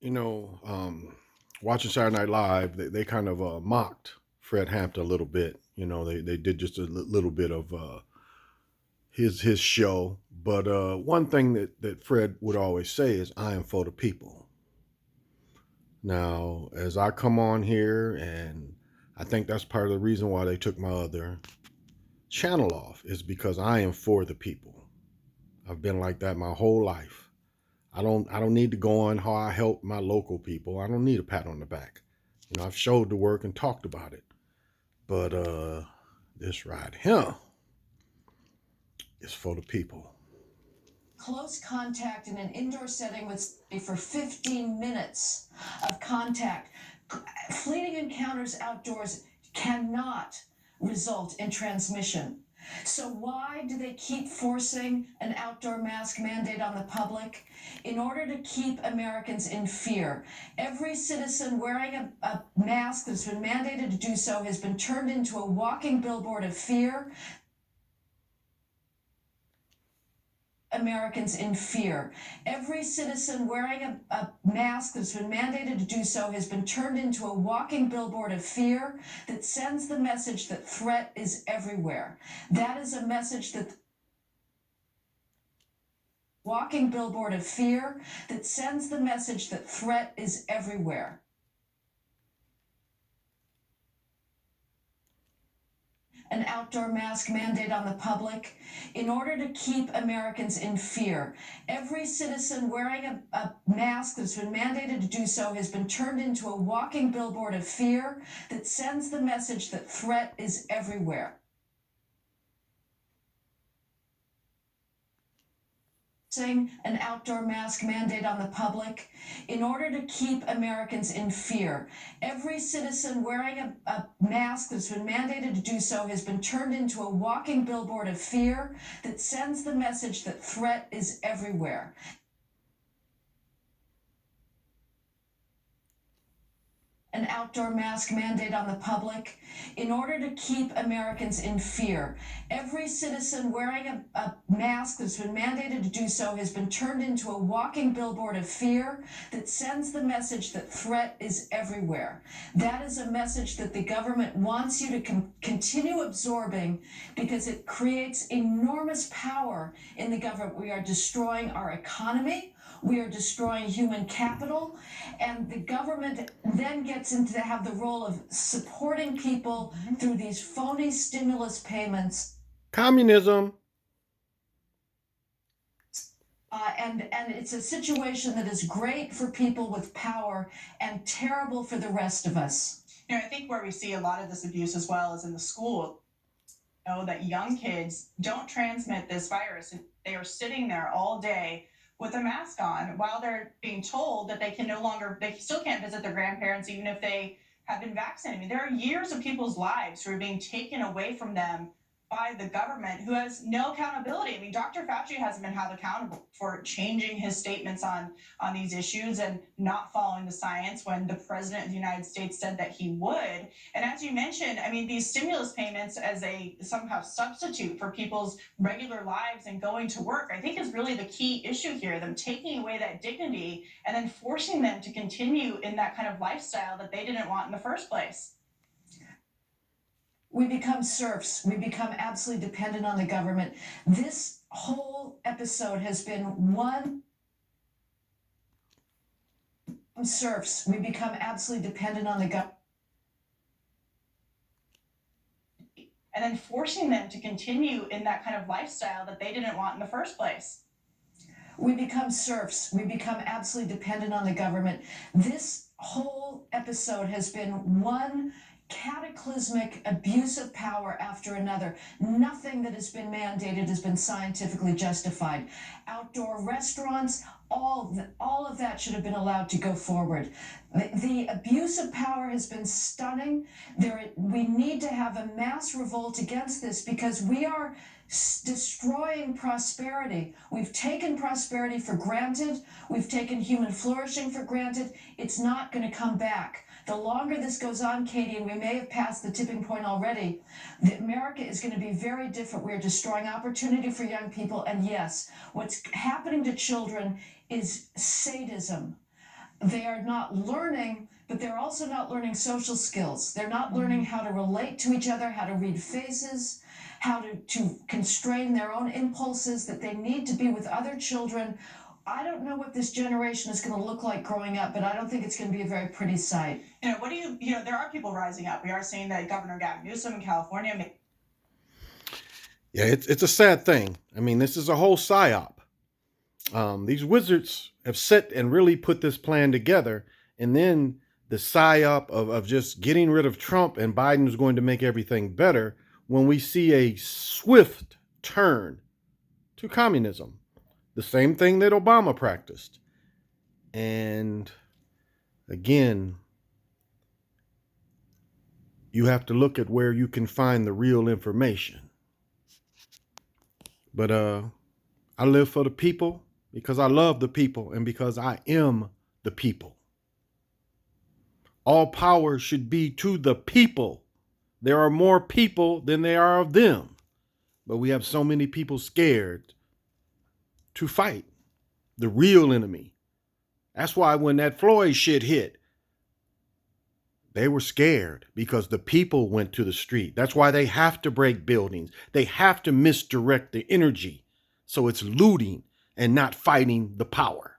you know, watching Saturday Night Live, they kind of mocked Fred Hampton a little bit. They did just a little bit of his show. But one thing that Fred would always say is, "I am for the people." Now, as I come on here, and I think that's part of the reason why they took my other channel off, is because I am for the people. I've been like that my whole life. I don't need to go on how I help my local people. I don't need a pat on the back. I've showed the work and talked about it. But this right here is for the people. Close contact in an indoor setting with somebody for 15 minutes of contact. Fleeting encounters outdoors cannot result in transmission. So why do they keep forcing an outdoor mask mandate on the public? In order to keep Americans in fear. Every citizen wearing a mask that's been mandated to do so has been turned into a walking billboard of fear. Americans in fear. Every citizen wearing a mask that's been mandated to do so has been turned into a walking billboard of fear that sends the message that threat is everywhere. That is a message that walking billboard of fear that sends the message that threat is everywhere. An outdoor mask mandate on the public in order to keep Americans in fear. Every citizen wearing a mask that's been mandated to do so has been turned into a walking billboard of fear that sends the message that threat is everywhere. An outdoor mask mandate on the public in order to keep Americans in fear. Every citizen wearing a mask that's been mandated to do so has been turned into a walking billboard of fear that sends the message that threat is everywhere. An outdoor mask mandate on the public in order to keep Americans in fear. Every citizen wearing a mask that's been mandated to do so has been turned into a walking billboard of fear that sends the message that threat is everywhere. That is a message that the government wants you to continue absorbing because it creates enormous power in the government. We are destroying our economy. We are destroying human capital, and the government then gets into to have the role of supporting people through these phony stimulus payments. Communism. And it's a situation that is great for people with power and terrible for the rest of us. I think where we see a lot of this abuse as well is in the school. That young kids don't transmit this virus. They are sitting there all day with a mask on while they're being told that they still can't visit their grandparents even if they have been vaccinated. I mean, there are years of people's lives who are being taken away from them by the government who has no accountability. I mean, Dr. Fauci hasn't been held accountable for changing his statements on these issues and not following the science when the president of the United States said that he would. And as you mentioned, I mean, these stimulus payments as a somehow substitute for people's regular lives and going to work, I think is really the key issue here, them taking away that dignity and then forcing them to continue in that kind of lifestyle that they didn't want in the first place. We become serfs. We become absolutely dependent on the government. This whole episode has been one serfs. We become absolutely dependent on the government. And then forcing them to continue in that kind of lifestyle that they didn't want in the first place. We become serfs. We become absolutely dependent on the government. This whole episode has been one cataclysmic abuse of power after another. Nothing that has been mandated has been scientifically justified. Outdoor restaurants, all of that should have been allowed to go forward. The abuse of power has been stunning. We need to have a mass revolt against this because we are destroying prosperity. We've taken prosperity for granted. We've taken human flourishing for granted. It's not going to come back. The longer this goes on, Katie, and we may have passed the tipping point already, America is going to be very different. We're destroying opportunity for young people. And yes, what's happening to children is sadism. they are not learning, but they're also not learning social skills. They're not learning how to relate to each other, how to read faces, how to constrain their own impulses, that they need to be with other children. I don't know what this generation is going to look like growing up, but I don't think it's going to be a very pretty sight. There are people rising up. We are seeing that Governor Gavin Newsom in California. Yeah, it's a sad thing. I mean, this is a whole psyop. These wizards have set and really put this plan together, and then the psyop of just getting rid of Trump and Biden's going to make everything better when we see a swift turn to communism. The same thing that Obama practiced. And again, you have to look at where you can find the real information. But I live for the people because I love the people and because I am the people. All power should be to the people. There are more people than there are of them. But we have so many people scared to fight the real enemy. That's why when that Floyd shit hit, they were scared because the people went to the street. That's why they have to break buildings. They have to misdirect the energy so it's looting and not fighting the power.